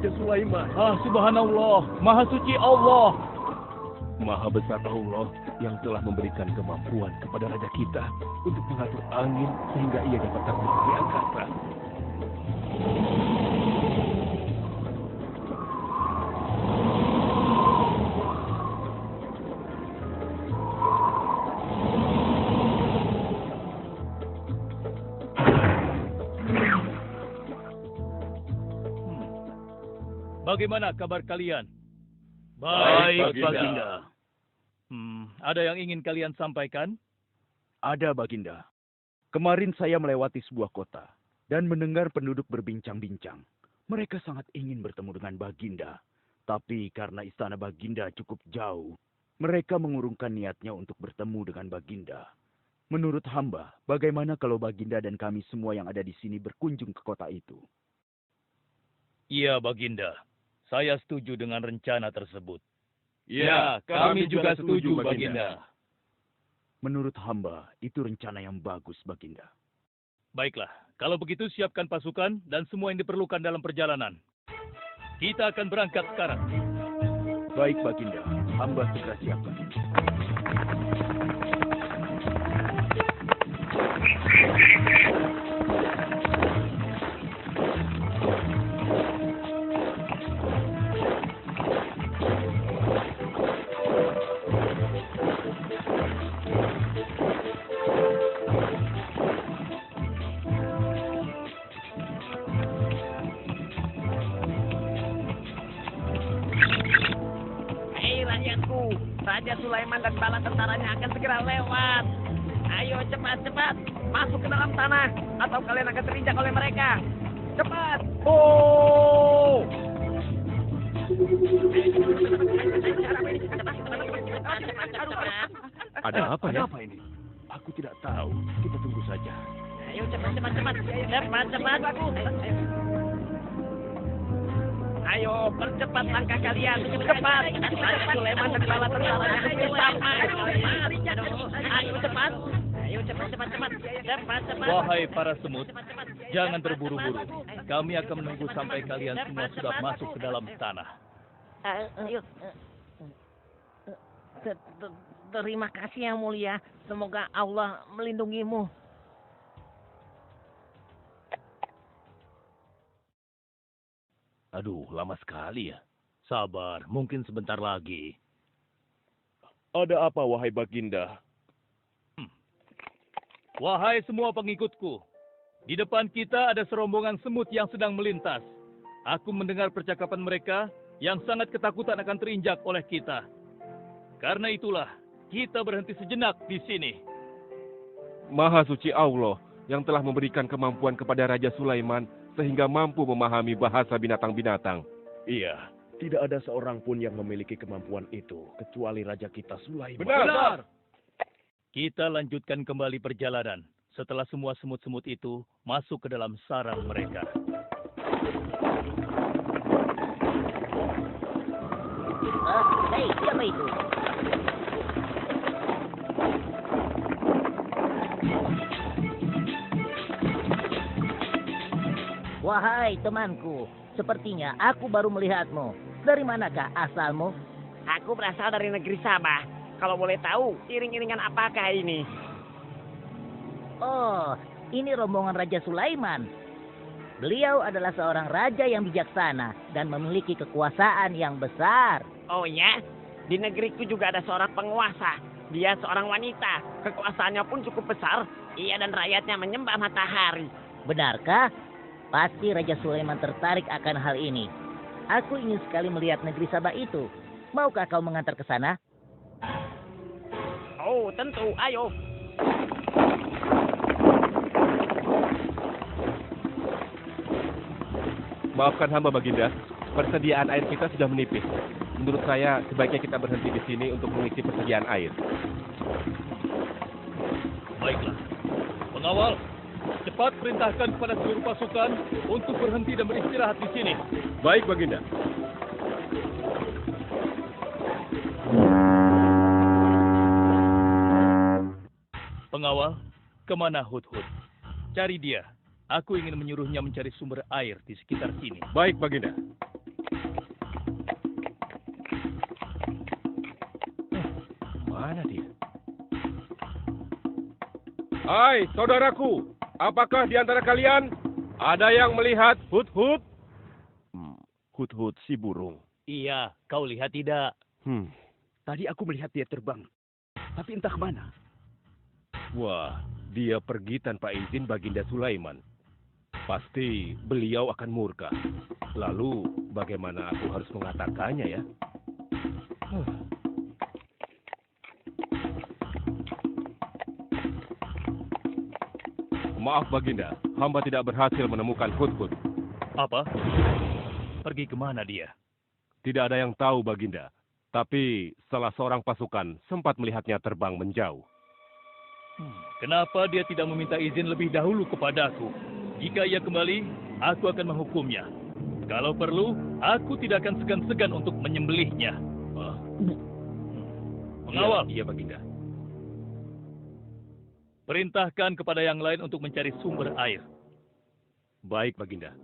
Raja Sulaiman. Subhanallah, Maha Suci Allah. Maha besar Allah yang telah memberikan kemampuan kepada raja kita untuk mengatur angin sehingga ia dapat terbang di angkasa. Bagaimana kabar kalian? Baik, Baginda. Ada yang ingin kalian sampaikan? Ada, Baginda. Kemarin saya melewati sebuah kota dan mendengar penduduk berbincang-bincang. Mereka sangat ingin bertemu dengan Baginda. Tapi karena istana Baginda cukup jauh, mereka mengurungkan niatnya untuk bertemu dengan Baginda. Menurut hamba, bagaimana kalau Baginda dan kami semua yang ada di sini berkunjung ke kota itu? Iya, Baginda. Saya setuju dengan rencana tersebut. Ya, kami juga setuju, Baginda. Menurut hamba, itu rencana yang bagus, Baginda. Baiklah, kalau begitu siapkan pasukan dan semua yang diperlukan dalam perjalanan. Kita akan berangkat sekarang. Baik, Baginda. Hamba segera siapkan. Raja Sulaiman dan bala tentaranya akan segera lewat. Ayo cepat-cepat masuk ke dalam tanah atau kalian akan terinjak oleh mereka. Cepat! Oh! Ada apa ya? Apa ini? Aku tidak tahu. Kita tunggu saja. Ayo cepat-cepat. Cepat-cepat. Ayo, percepat langkah kalian. Cepat. Raja Sulaiman dan bala tentaranya akan sampai. Ayo cepat. Ayo cepat. Cepat. Wahai para semut, jangan terburu-buru. Kami akan menunggu sampai kalian semua sudah masuk ke dalam tanah. Terima kasih yang mulia. Semoga Allah melindungimu. Aduh, lama sekali ya. Sabar, mungkin sebentar lagi. Ada apa, wahai Baginda? Wahai semua pengikutku, di depan kita ada serombongan semut yang sedang melintas. Aku mendengar percakapan mereka yang sangat ketakutan akan terinjak oleh kita. Karena itulah, kita berhenti sejenak di sini. Maha suci Allah yang telah memberikan kemampuan kepada Raja Sulaiman sehingga mampu memahami bahasa binatang-binatang. Iya, tidak ada seorang pun yang memiliki kemampuan itu, kecuali Raja kita Sulaiman. Benar. Kita lanjutkan kembali perjalanan setelah semua semut-semut itu masuk ke dalam sarang mereka. Hei, siapa itu? Wahai temanku, sepertinya aku baru melihatmu. Dari manakah asalmu? Aku berasal dari negeri Sabah. Kalau boleh tahu, iring-iringan apakah ini? Oh, ini rombongan Raja Sulaiman. Beliau adalah seorang raja yang bijaksana dan memiliki kekuasaan yang besar. Oh ya? Di negeriku juga ada seorang penguasa. Dia seorang wanita. Kekuasaannya pun cukup besar. Ia dan rakyatnya menyembah matahari. Benarkah? Pasti Raja Sulaiman tertarik akan hal ini. Aku ingin sekali melihat negeri Sabah itu. Maukah kau mengantar ke sana? Oh, tentu. Ayo. Maafkan hamba, Baginda. Persediaan air kita sudah menipis. Menurut saya, sebaiknya kita berhenti di sini untuk mengisi persediaan air. Baiklah. Pengawal, cepat perintahkan kepada seluruh pasukan untuk berhenti dan beristirahat di sini. Baik, Baginda. Pengawal, kemana Hudhud? Cari dia. Aku ingin menyuruhnya mencari sumber air di sekitar sini. Baik, Baginda. Hai, saudaraku. Apakah di antara kalian ada yang melihat Hut-Hut? Hut-hut si burung. Iya, kau lihat tidak? Tadi aku melihat dia terbang. Tapi entah kemana. Wah, dia pergi tanpa izin Baginda Sulaiman. Pasti beliau akan murka. Lalu, bagaimana aku harus mengatakannya ya? Maaf Baginda, hamba tidak berhasil menemukan Hut-Hut. Apa? Pergi kemana dia? Tidak ada yang tahu Baginda. Tapi salah seorang pasukan sempat melihatnya terbang menjauh. Kenapa dia tidak meminta izin lebih dahulu kepadaku? Jika ia kembali, aku akan menghukumnya. Kalau perlu, aku tidak akan segan-segan untuk menyembelihnya. Pengawal. Iya Baginda. Perintahkan kepada yang lain untuk mencari sumber air. Baik Baginda.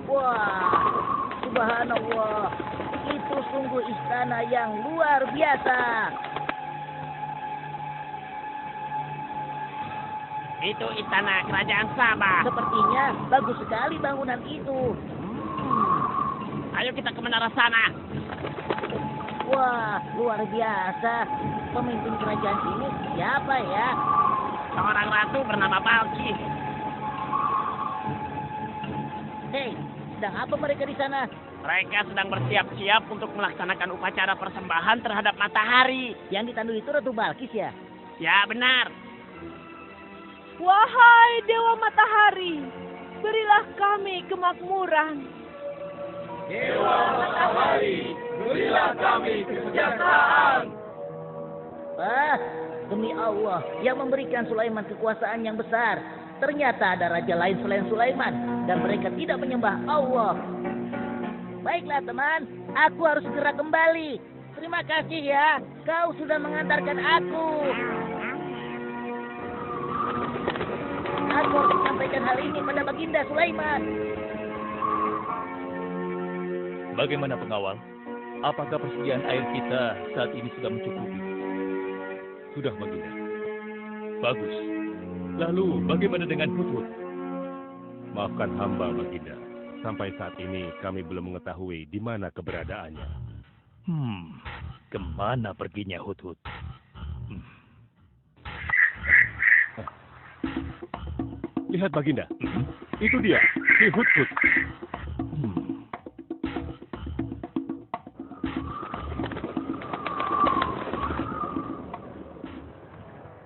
Wah, subhanallah. Itu sungguh istana yang luar biasa. Itu istana kerajaan Sabah. Sepertinya bagus sekali bangunan itu. Ayo kita ke menara sana. Wah, luar biasa. Pemimpin kerajaan ini siapa ya? Seorang ratu bernama Balkis. Hei, sedang apa mereka di sana? Mereka sedang bersiap-siap untuk melaksanakan upacara persembahan terhadap matahari. Yang ditandu itu Ratu Balkis ya? Ya, benar. Wahai Dewa Matahari, berilah kami kemakmuran. Dewa Matahari, berilah kami kesejahteraan. Demi Allah yang memberikan Sulaiman kekuasaan yang besar. Ternyata ada raja lain selain Sulaiman dan mereka tidak menyembah Allah. Baiklah teman, aku harus segera kembali. Terima kasih ya, kau sudah mengantarkan aku. Aku harus menyampaikan hal ini pada Baginda Sulaiman. Bagaimana pengawal? Apakah persediaan air kita saat ini sudah mencukupi? Sudah Baginda. Bagus. Lalu bagaimana dengan Hut-Hut? Maafkan hamba Baginda. Sampai saat ini kami belum mengetahui di mana keberadaannya. Kemana perginya Hut-Hut? Lihat Baginda. Itu dia, si Hut-Hut.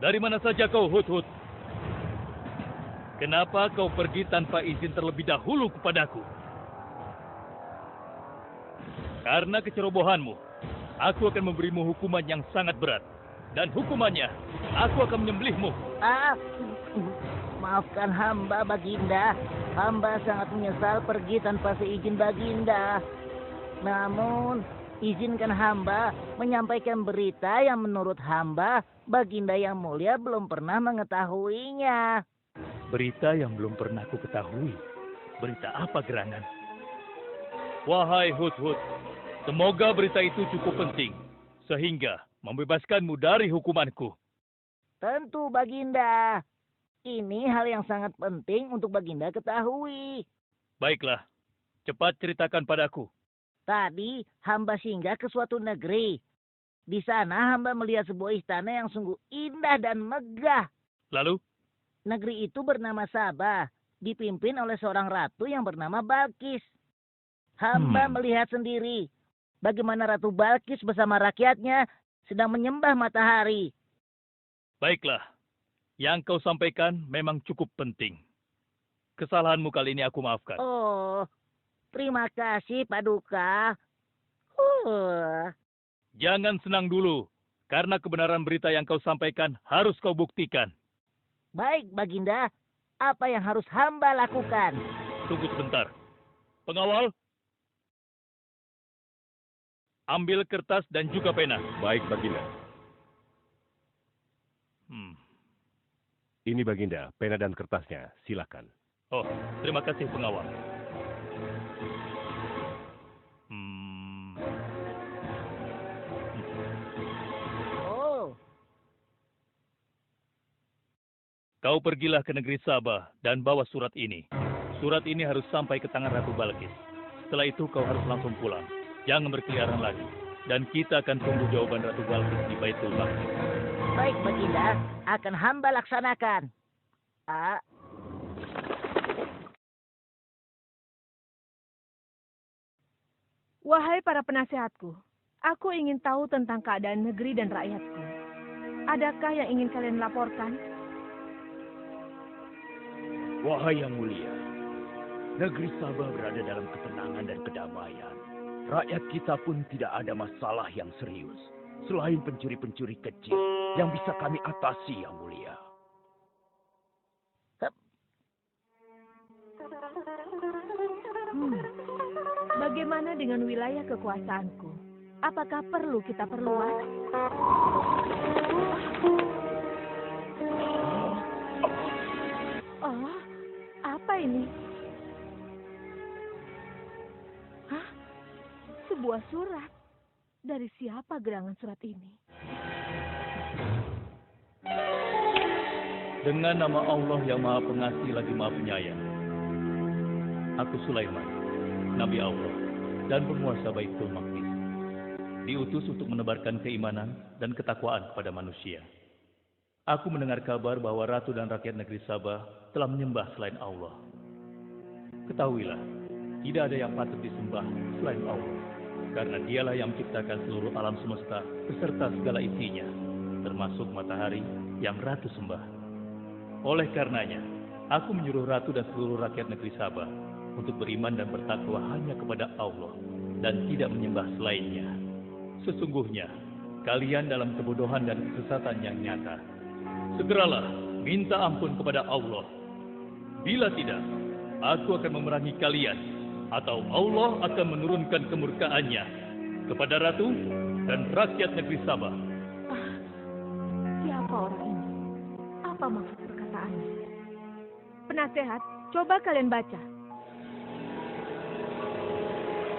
Dari mana saja kau, Hut-Hut? Kenapa kau pergi tanpa izin terlebih dahulu kepadaku? Karena kecerobohanmu, aku akan memberimu hukuman yang sangat berat. Dan hukumannya, aku akan menyembelihmu. Maafkan hamba, Baginda. Hamba sangat menyesal pergi tanpa seizin Baginda. Namun, izinkan hamba menyampaikan berita yang menurut hamba, Baginda yang mulia belum pernah mengetahuinya. Berita yang belum pernah aku ketahui. Berita apa gerangan? Wahai Hut-Hut, semoga berita itu cukup penting. Sehingga membebaskanmu dari hukumanku. Tentu, Baginda. Ini hal yang sangat penting untuk Baginda ketahui. Baiklah, cepat ceritakan padaku. Tadi hamba singgah ke suatu negeri. Di sana hamba melihat sebuah istana yang sungguh indah dan megah. Lalu? Negeri itu bernama Sabah, dipimpin oleh seorang ratu yang bernama Balkis. Hamba melihat sendiri bagaimana Ratu Balkis bersama rakyatnya sedang menyembah matahari. Baiklah, yang kau sampaikan memang cukup penting. Kesalahanmu kali ini aku maafkan. Oh, terima kasih, Paduka. Jangan senang dulu, karena kebenaran berita yang kau sampaikan harus kau buktikan. Baik, Baginda. Apa yang harus hamba lakukan? Tunggu sebentar. Pengawal, ambil kertas dan juga pena. Baik Baginda. Ini Baginda, pena dan kertasnya. Silakan. Oh, terima kasih pengawal. Oh, Kau pergilah ke negeri Sabah dan bawa surat ini. Surat ini harus sampai ke tangan Ratu Balkis. Setelah itu kau harus langsung pulang. Jangan berkeliaran lagi. Dan kita akan tunggu jawaban Ratu Balkis di Baitul Maqdis. baik Baginda, akan hamba laksanakan. Wahai para penasehatku, aku ingin tahu tentang keadaan negeri dan rakyatku. Adakah yang ingin kalian laporkan? Wahai yang mulia, negeri Sabah berada dalam ketenangan dan kedamaian. Rakyat kita pun tidak ada masalah yang serius, selain pencuri-pencuri kecil yang bisa kami atasi, yang mulia. Bagaimana dengan wilayah kekuasaanku? Apakah perlu kita perluas? Oh, apa ini? Hah? Sebuah surat. Dari siapa gerangan surat ini? Dengan nama Allah yang Maha Pengasih lagi Maha Penyayang. Aku Sulaiman, Nabi Allah, dan penguasa Baitul Maqdis. Diutus untuk menebarkan keimanan dan ketakwaan kepada manusia. Aku mendengar kabar bahwa Ratu dan rakyat negeri Sabah telah menyembah selain Allah. Ketahuilah, tidak ada yang patut disembah selain Allah. Karena dialah yang menciptakan seluruh alam semesta beserta segala isinya, termasuk matahari yang Ratu sembah. Oleh karenanya, aku menyuruh Ratu dan seluruh rakyat negeri Sabah untuk beriman dan bertakwa hanya kepada Allah dan tidak menyembah selainnya. Sesungguhnya, kalian dalam kebodohan dan kesesatan yang nyata. Segeralah minta ampun kepada Allah. Bila tidak, aku akan memerangi kalian, atau Allah akan menurunkan kemurkaannya kepada Ratu dan rakyat negeri Sabah. Siapa orang ini? Apa maksud perkataannya? Penasehat, coba kalian baca.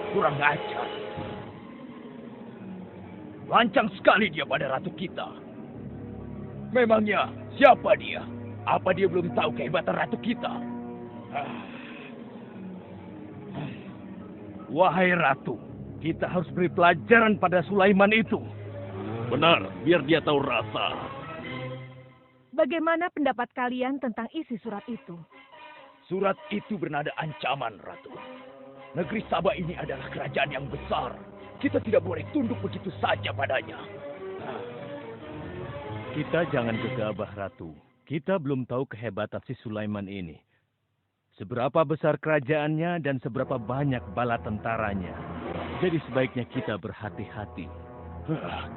Kurang ajar. Lancang sekali dia pada ratu kita. Memangnya siapa dia? Apa dia belum tahu kehebatan ratu kita? Wahai ratu, kita harus beri pelajaran pada Sulaiman itu. Benar, biar dia tahu rasa. Bagaimana pendapat kalian tentang isi surat itu? Surat itu bernada ancaman, Ratu. Negeri Sabah ini adalah kerajaan yang besar. Kita tidak boleh tunduk begitu saja padanya. Kita jangan gegabah, Ratu. Kita belum tahu kehebatan si Sulaiman ini. Seberapa besar kerajaannya dan seberapa banyak bala tentaranya. Jadi sebaiknya kita berhati-hati.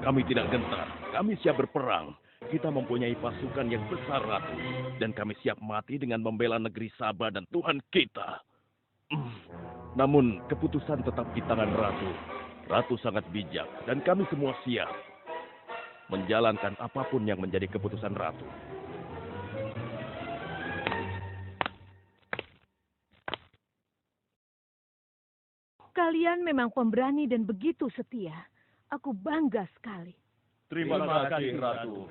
Kami tidak gentar. Kami siap berperang. Kita mempunyai pasukan yang besar, Ratu. Dan kami siap mati dengan membela negeri Sabah dan Tuhan kita. Namun, keputusan tetap di tangan Ratu. Ratu sangat bijak, dan kami semua siap menjalankan apapun yang menjadi keputusan Ratu. Kalian memang pemberani dan begitu setia. Aku bangga sekali. Terima kasih, Ratu.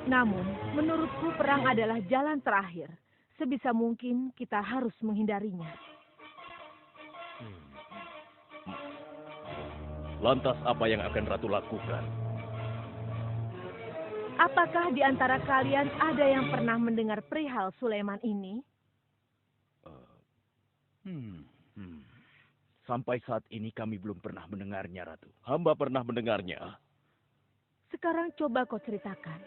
Namun, menurutku perang adalah jalan terakhir. Sebisa mungkin kita harus menghindarinya. Lantas apa yang akan Ratu lakukan? Apakah di antara kalian ada yang pernah mendengar perihal Sulaiman ini? Sampai saat ini kami belum pernah mendengarnya, Ratu. Hamba pernah mendengarnya. Sekarang coba kau ceritakan.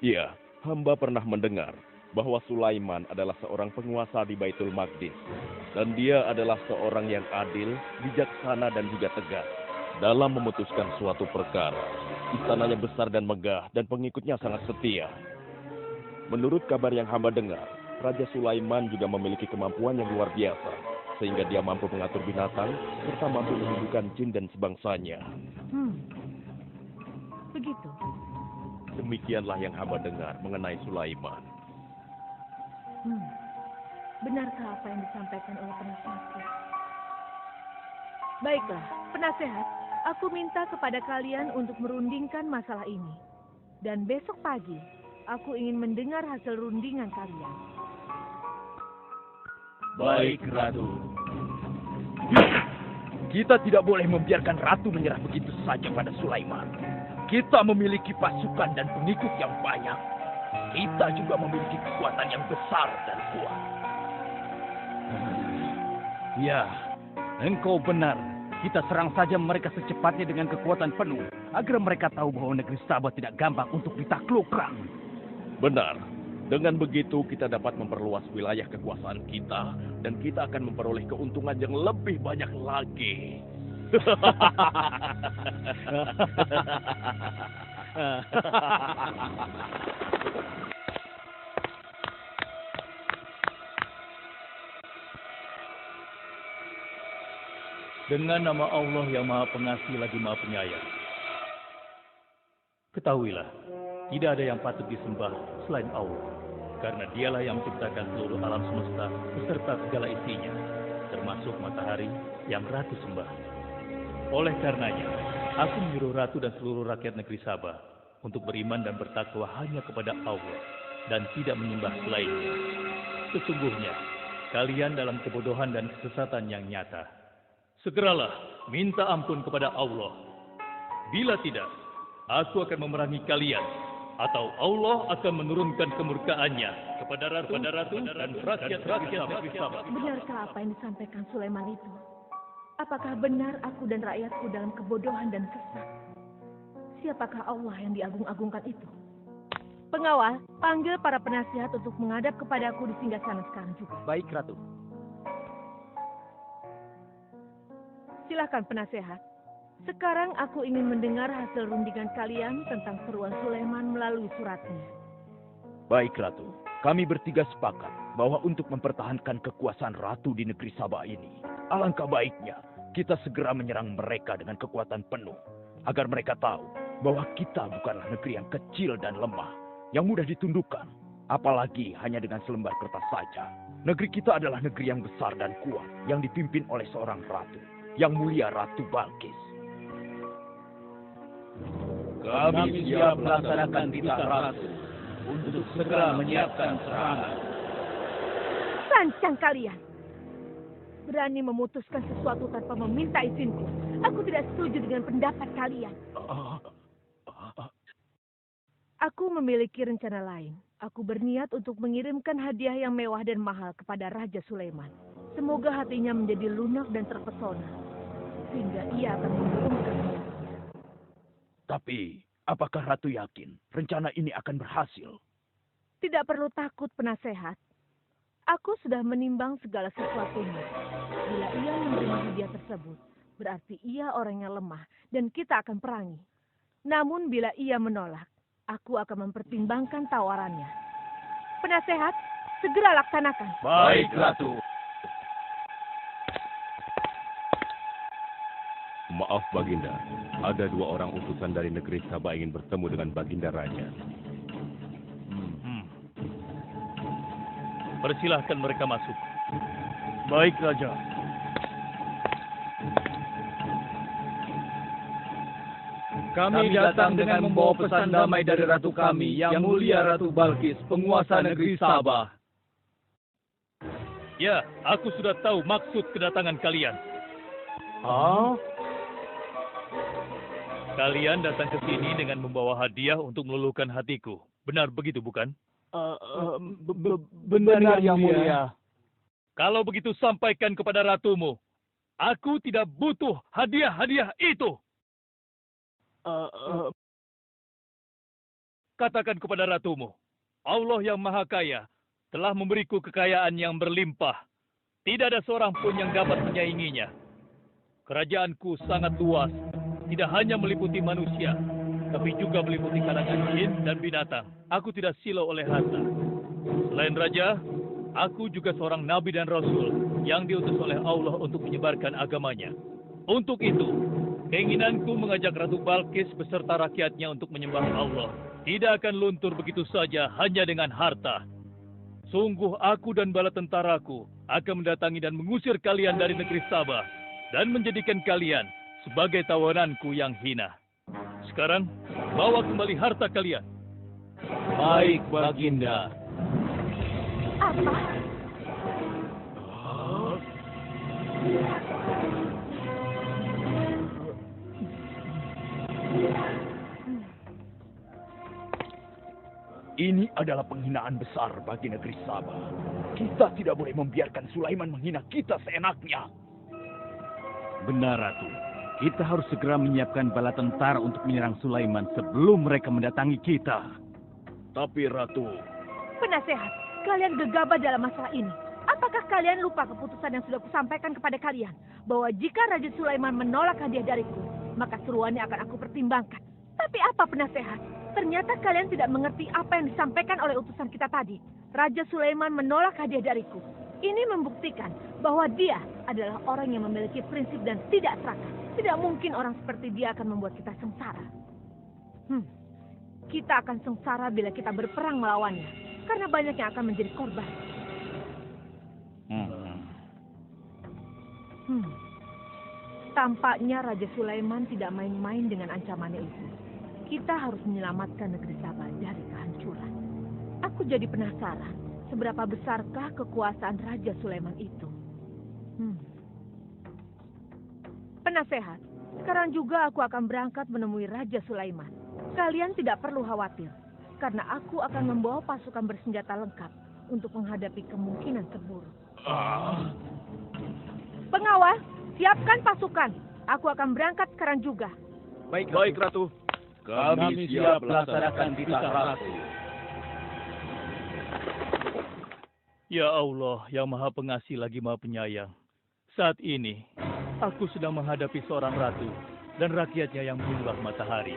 Iya, hamba pernah mendengar bahwa Sulaiman adalah seorang penguasa di Baitul Maqdis. Dan dia adalah seorang yang adil, bijaksana, dan juga tegas dalam memutuskan suatu perkara. Istananya besar dan megah, dan pengikutnya sangat setia. Menurut kabar yang hamba dengar, Raja Sulaiman juga memiliki kemampuan yang luar biasa, sehingga dia mampu mengatur binatang, serta mampu menyembuhkan jin dan sebangsanya. Begitu. Demikianlah yang hamba dengar mengenai Sulaiman. Benarkah apa yang disampaikan oleh penasehatku? Baiklah, penasehat, aku minta kepada kalian untuk merundingkan masalah ini. Dan besok pagi, aku ingin mendengar hasil rundingan kalian. Baik, Ratu. Kita tidak boleh membiarkan Ratu menyerah begitu saja pada Sulaiman. Kita memiliki pasukan dan pengikut yang banyak. Kita juga memiliki kekuatan yang besar dan kuat. Ya, engkau benar. Kita serang saja mereka secepatnya dengan kekuatan penuh, agar mereka tahu bahwa negeri Sabah tidak gampang untuk ditaklukkan. Benar. Dengan begitu kita dapat memperluas wilayah kekuasaan kita dan kita akan memperoleh keuntungan yang lebih banyak lagi. Dengan nama Allah yang Maha Pengasih lagi Maha Penyayang. Ketahuilah, tidak ada yang patut disembah selain Allah. Karena dialah yang menciptakan seluruh alam semesta beserta segala isinya, termasuk matahari yang Ratu sembah. Oleh karenanya, aku menyuruh Ratu dan seluruh rakyat negeri Sabah untuk beriman dan bertakwa hanya kepada Allah dan tidak menyembah selainnya. Sesungguhnya, kalian dalam kebodohan dan kesesatan yang nyata. Segeralah minta ampun kepada Allah. Bila tidak, aku akan memerangi kalian, atau Allah akan menurunkan kemurkaannya kepada Ratu dan rakyat-rakyat negeri Sabah. Benarkah apa yang disampaikan Sulaiman itu? Apakah benar aku dan rakyatku dalam kebodohan dan sesat? Siapakah Allah yang diagung-agungkan itu? Pengawal, panggil para penasihat untuk menghadap kepadaku di singgasana sekarang juga. Baik, Ratu. Silakan penasehat. Sekarang aku ingin mendengar hasil rundingan kalian tentang seruan Sulaiman melalui suratnya. Baik, Ratu. Kami bertiga sepakat bahwa untuk mempertahankan kekuasaan Ratu di negeri Sabah ini, alangkah baiknya kita segera menyerang mereka dengan kekuatan penuh, agar mereka tahu bahwa kita bukanlah negeri yang kecil dan lemah, yang mudah ditundukkan, apalagi hanya dengan selembar kertas saja. Negeri kita adalah negeri yang besar dan kuat, yang dipimpin oleh seorang ratu, yang mulia Ratu Balkis. Kami siap melaksanakan titah Ratu untuk segera menyiapkan serangan. Lancang kalian! Berani memutuskan sesuatu tanpa meminta izinku. Aku tidak setuju dengan pendapat kalian. Aku memiliki rencana lain. Aku berniat untuk mengirimkan hadiah yang mewah dan mahal kepada Raja Sulaiman. Semoga hatinya menjadi lunak dan terpesona, sehingga ia akan mengurungkan niatnya. Tapi, apakah Ratu yakin rencana ini akan berhasil? Tidak perlu takut, penasehat. Aku sudah menimbang segala sesuatunya. Bila ia menerima hadiah tersebut, berarti ia orang yang lemah dan kita akan perangi. Namun bila ia menolak, aku akan mempertimbangkan tawarannya. Penasehat, segera laksanakan. Baik, Ratu. Maaf Baginda, ada 2 orang utusan dari negeri Sabah ingin bertemu dengan Baginda Raja. Persilahkan mereka masuk. Baik, Raja. Kami datang dengan membawa pesan damai dari Ratu kami, yang mulia Ratu Balkis, penguasa negeri Sabah. Ya, aku sudah tahu maksud kedatangan kalian. Kalian datang ke sini dengan membawa hadiah untuk meluluhkan hatiku. Benar begitu, bukan? Benar, Yang Mulia. Kalau begitu sampaikan kepada ratumu. Aku tidak butuh hadiah-hadiah itu. Katakan kepada ratumu. Allah yang Maha Kaya telah memberiku kekayaan yang berlimpah. Tidak ada seorang pun yang dapat menyainginya. Kerajaanku sangat luas. Tidak hanya meliputi manusia, tapi juga meliputi kalangan jin dan binatang. Aku tidak silau oleh harta. Selain raja, aku juga seorang nabi dan rasul yang diutus oleh Allah untuk menyebarkan agamanya. Untuk itu, keinginanku mengajak Ratu Balkis beserta rakyatnya untuk menyembah Allah tidak akan luntur begitu saja hanya dengan harta. Sungguh aku dan bala tentaraku akan mendatangi dan mengusir kalian dari negeri Sabah dan menjadikan kalian sebagai tawananku yang hina. Sekarang, bawa kembali harta kalian. Baik, Baginda. Apa? Ini adalah penghinaan besar bagi negeri Sabah. Kita tidak boleh membiarkan Sulaiman menghina kita seenaknya. Benar, Ratu. Kita harus segera menyiapkan bala tentara untuk menyerang Sulaiman sebelum mereka mendatangi kita. Tapi Ratu, Penasehat, kalian gegabah dalam masalah ini. Apakah kalian lupa keputusan yang sudah kusampaikan kepada kalian? Bahwa jika Raja Sulaiman menolak hadiah dariku, maka seruannya akan aku pertimbangkan. Tapi apa penasehat? Ternyata kalian tidak mengerti apa yang disampaikan oleh utusan kita tadi. Raja Sulaiman menolak hadiah dariku. Ini membuktikan bahwa dia adalah orang yang memiliki prinsip dan tidak serakah. Tidak mungkin orang seperti dia akan membuat kita sengsara. Kita akan sengsara bila kita berperang melawannya. Karena banyak yang akan menjadi korban. Tampaknya Raja Sulaiman tidak main-main dengan ancamannya itu. Kita harus menyelamatkan negeri Sabah dari kehancuran. Aku jadi penasaran, seberapa besarkah kekuasaan Raja Sulaiman itu? Penasehat, sekarang juga aku akan berangkat menemui Raja Sulaiman. Kalian tidak perlu khawatir, karena aku akan membawa pasukan bersenjata lengkap untuk menghadapi kemungkinan terburuk. Pengawal, siapkan pasukan. Aku akan berangkat sekarang juga. baik Ratu. Kami siap melaksanakan titah Ratu. Ya Allah, yang Maha Pengasih lagi Maha Penyayang. Saat ini, aku sedang menghadapi seorang ratu dan rakyatnya yang menyembah matahari.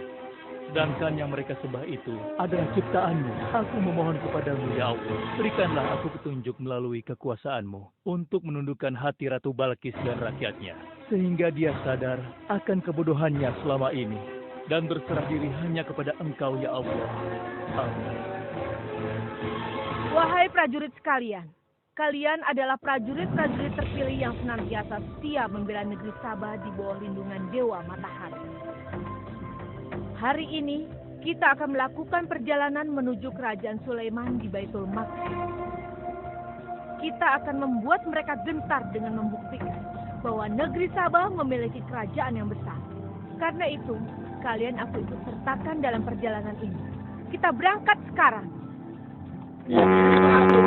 Sedangkan yang mereka sembah itu adalah ciptaanmu. Aku memohon kepadamu, ya Allah, berikanlah aku petunjuk melalui kekuasaanmu untuk menundukkan hati Ratu Balkis dan rakyatnya. Sehingga dia sadar akan kebodohannya selama ini dan berserah diri hanya kepada Engkau, ya Allah. Amin. Wahai prajurit sekalian, kalian adalah prajurit-prajurit terpilih yang senantiasa setia membela negeri Sabah di bawah lindungan Dewa Matahari. Hari ini, kita akan melakukan perjalanan menuju kerajaan Sulaiman di Baitul Maqdis. Kita akan membuat mereka gentar dengan membuktikan bahwa negeri Sabah memiliki kerajaan yang besar. Karena itu, kalian aku ikut sertakan dalam perjalanan ini. Kita berangkat sekarang. Ratu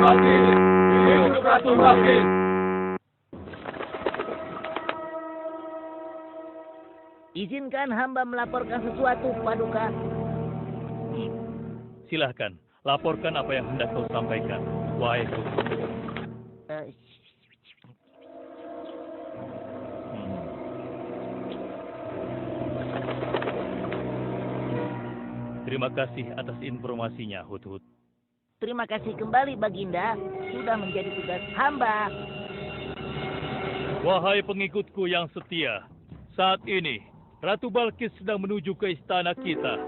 Balkis. Izinkan hamba melaporkan sesuatu, Paduka. Silahkan, laporkan apa yang hendak kau sampaikan, wahai guru. Terima kasih atas informasinya, Hudhud. Terima kasih kembali, Baginda. Sudah menjadi tugas hamba. Wahai pengikutku yang setia, saat ini Ratu Balkis sedang menuju ke istana kita.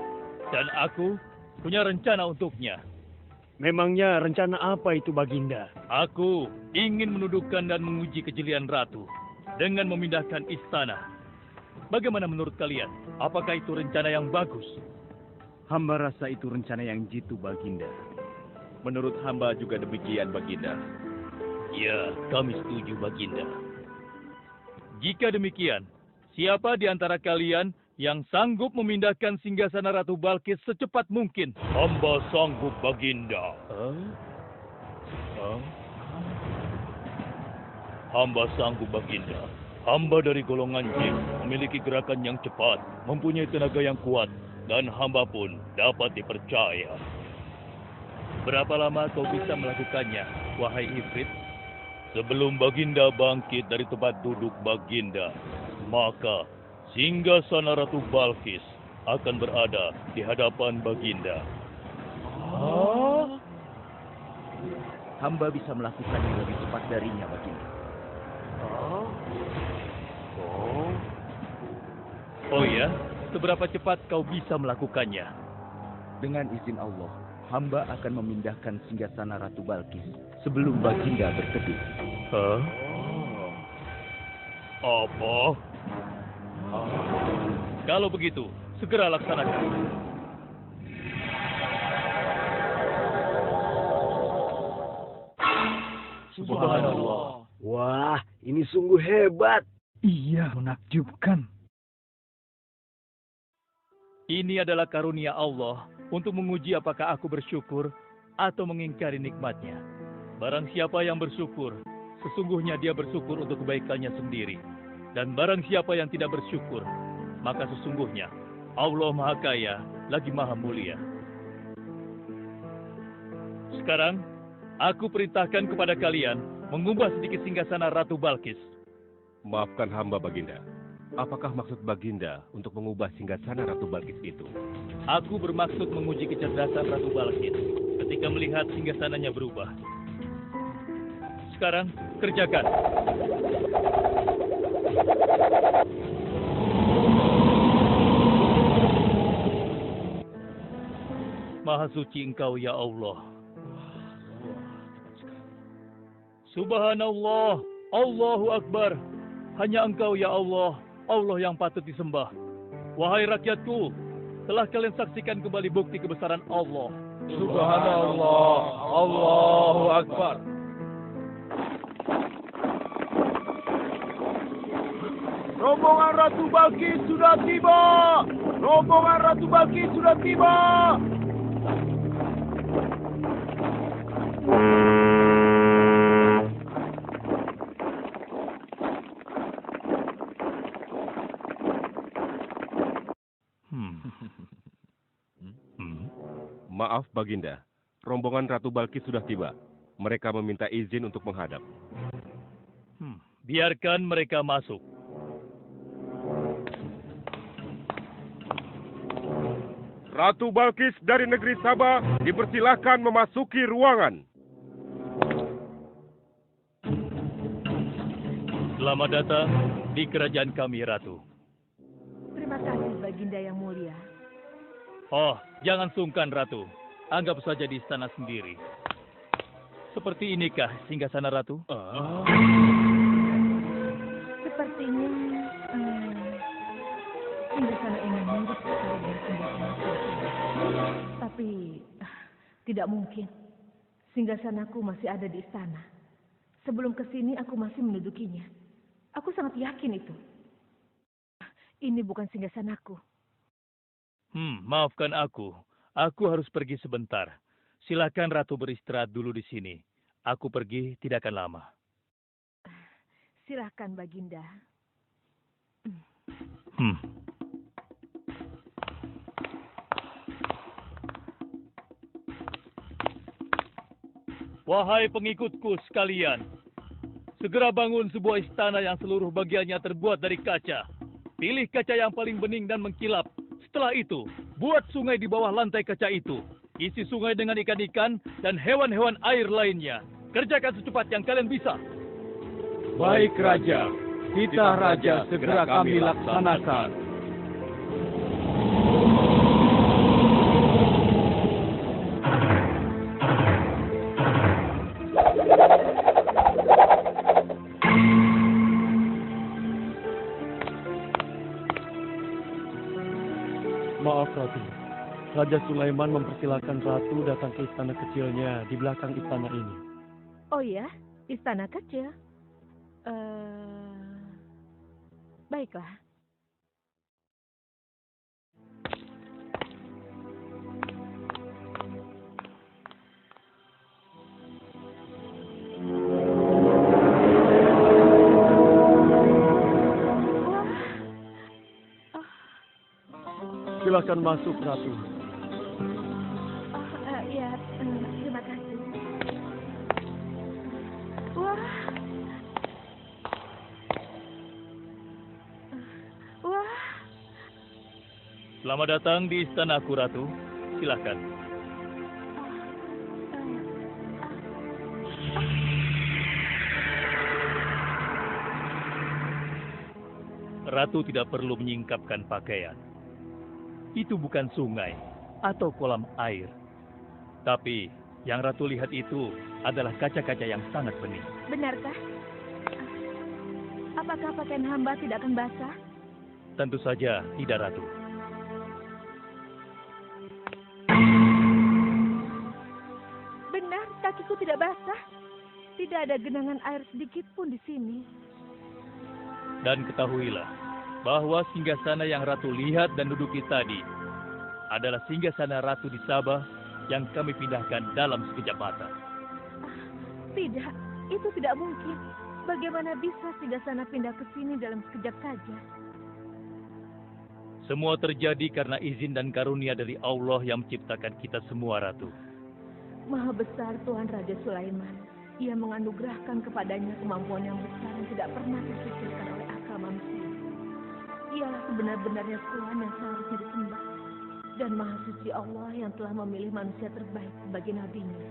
Dan aku punya rencana untuknya. Memangnya rencana apa itu, Baginda? Aku ingin menundukkan dan menguji kejelian Ratu dengan memindahkan istana. Bagaimana menurut kalian? Apakah itu rencana yang bagus? Hamba rasa itu rencana yang jitu, Baginda. Menurut hamba juga demikian, Baginda. Ya, kami setuju, Baginda. Jika demikian, siapa di antara kalian yang sanggup memindahkan singgasana Ratu Balkis secepat mungkin? Hamba sanggup, Baginda. Hamba sanggup, Baginda. Hamba dari golongan jin, memiliki gerakan yang cepat, mempunyai tenaga yang kuat, dan hamba pun dapat dipercaya. Berapa lama kau bisa melakukannya, wahai Ifrit? Sebelum Baginda bangkit dari tempat duduk Baginda, maka singgasana Ratu Balkis akan berada di hadapan Baginda. Hamba bisa melakukannya lebih cepat darinya, Baginda. Oh ya, seberapa cepat kau bisa melakukannya? Dengan izin Allah, hamba akan memindahkan singgasana Ratu Balkis sebelum Baginda berteduh. Hah? Apa? Kalau begitu, segera laksanakan. Subhanallah. Wah, ini sungguh hebat. Iya, menakjubkan. Ini adalah karunia Allah untuk menguji apakah aku bersyukur atau mengingkari nikmatnya. Barang siapa yang bersyukur, sesungguhnya dia bersyukur untuk kebaikannya sendiri. Dan barang siapa yang tidak bersyukur, maka sesungguhnya Allah Maha Kaya lagi Maha Mulia. Sekarang, aku perintahkan kepada kalian mengubah sedikit singgasana Ratu Balkis. Maafkan hamba, Baginda. Apakah maksud Baginda untuk mengubah singgasana Ratu Balkis itu? Aku bermaksud menguji kecerdasan Ratu Balkis ketika melihat singgasananya berubah. Sekarang, kerjakan. Maha suci Engkau, ya Allah. Subhanallah, Allahu Akbar. Hanya Engkau, ya Allah, Allah yang patut disembah. Wahai rakyatku, telah kalian saksikan kembali bukti kebesaran Allah. Subhanallah, Allahu Akbar. Rombongan Ratu Balkis sudah tiba! Rombongan Ratu Balkis sudah tiba! Maaf, Baginda. Rombongan Ratu Balkis sudah tiba. Mereka meminta izin untuk menghadap. Biarkan mereka masuk. Ratu Balkis dari negeri Sabah dipersilahkan memasuki ruangan. Selamat datang di kerajaan kami, Ratu. Terima kasih, Baginda yang mulia. Oh, jangan sungkan, Ratu. Anggap saja di istana sendiri. Seperti inikah singgasana Ratu? Sepertinya singgasana ini mirip sekali dengan singgasanaku. Tapi tidak mungkin. Singgasanaku masih ada di istana. Sebelum kesini aku masih mendudukinya. Aku sangat yakin itu. Ini bukan singgasanaku. Maafkan aku. Aku harus pergi sebentar. Silakan Ratu beristirahat dulu di sini. Aku pergi tidak akan lama. Silakan, Baginda. Wahai pengikutku sekalian, segera bangun sebuah istana yang seluruh bagiannya terbuat dari kaca. Pilih kaca yang paling bening dan mengkilap. Setelah itu, buat sungai di bawah lantai kaca itu. Isi sungai dengan ikan-ikan dan hewan-hewan air lainnya. Kerjakan secepat yang kalian bisa. Baik, Raja. Kita, Raja, segera kami laksanakan. Maaf, Ratu. Raja Sulaiman mempersilahkan Ratu datang ke istana kecilnya di belakang istana ini. Oh ya, istana kecil. Baiklah. Silakan masuk, Ratu. Ya, terima kasih. Wah. Wah. Selamat datang di istanaku, Ratu. Silakan. Ratu tidak perlu menyingkapkan pakaian. Itu bukan sungai, atau kolam air. Tapi yang Ratu lihat itu adalah kaca-kaca yang sangat bening. Benarkah? Apakah pakaian hamba tidak akan basah? Tentu saja tidak, Ratu. Benar, kakiku tidak basah. Tidak ada genangan air sedikit pun di sini. Dan ketahuilah bahwa singgasana yang Ratu lihat dan duduki tadi adalah singgasana Ratu di Sabah yang kami pindahkan dalam sekejap mata. Tidak, itu tidak mungkin. Bagaimana bisa singgasana pindah ke sini dalam sekejap saja? Semua terjadi karena izin dan karunia dari Allah yang menciptakan kita semua, Ratu. Maha besar Tuhan Raja Sulaiman. Ia menganugerahkan kepadanya kemampuan yang besar yang tidak pernah terpikirkan oleh akal manusia. Ialah sebenar-benarnya Tuhan yang seharusnya disembah. Dan Maha Suci Allah yang telah memilih manusia terbaik sebagai nabinya.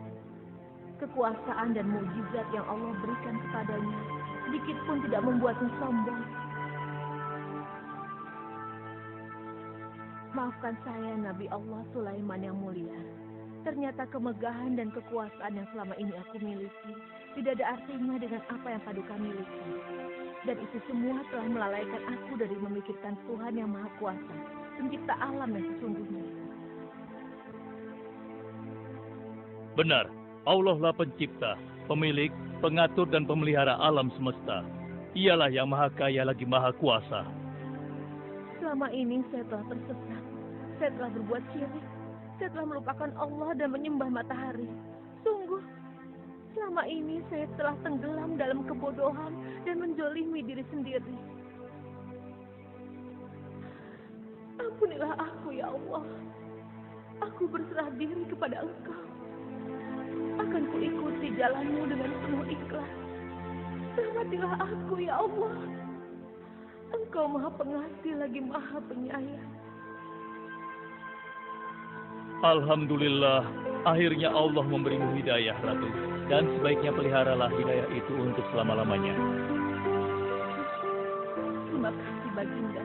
Kekuasaan dan mukjizat yang Allah berikan kepadanya sedikit pun tidak membuatnya sombong. Maafkan saya, Nabi Allah Sulaiman yang mulia. Ternyata kemegahan dan kekuasaan yang selama ini aku miliki tidak ada artinya dengan apa yang Paduka miliki. Dan itu semua telah melalaikan aku dari memikirkan Tuhan yang Maha Kuasa, pencipta alam yang sesungguhnya. Benar, Allah lah pencipta, pemilik, pengatur dan pemelihara alam semesta. Ialah yang Maha Kaya lagi Maha Kuasa. Selama ini saya telah tersesat. Saya telah berbuat syirik. Saya telah melupakan Allah dan menyembah matahari. Sungguh, selama ini saya telah tenggelam dalam kebodohan dan menzolimi diri sendiri. Ampunilah aku, ya Allah. Aku berserah diri kepada Engkau. Akan kuikuti jalanmu dengan penuh ikhlas. Rahmatilah aku, ya Allah. Engkau Maha Pengasih lagi Maha Penyayang. Alhamdulillah, akhirnya Allah memberimu hidayah, Ratu. Dan sebaiknya peliharalah hidayah itu untuk selama-lamanya. Terima kasih, Baginda.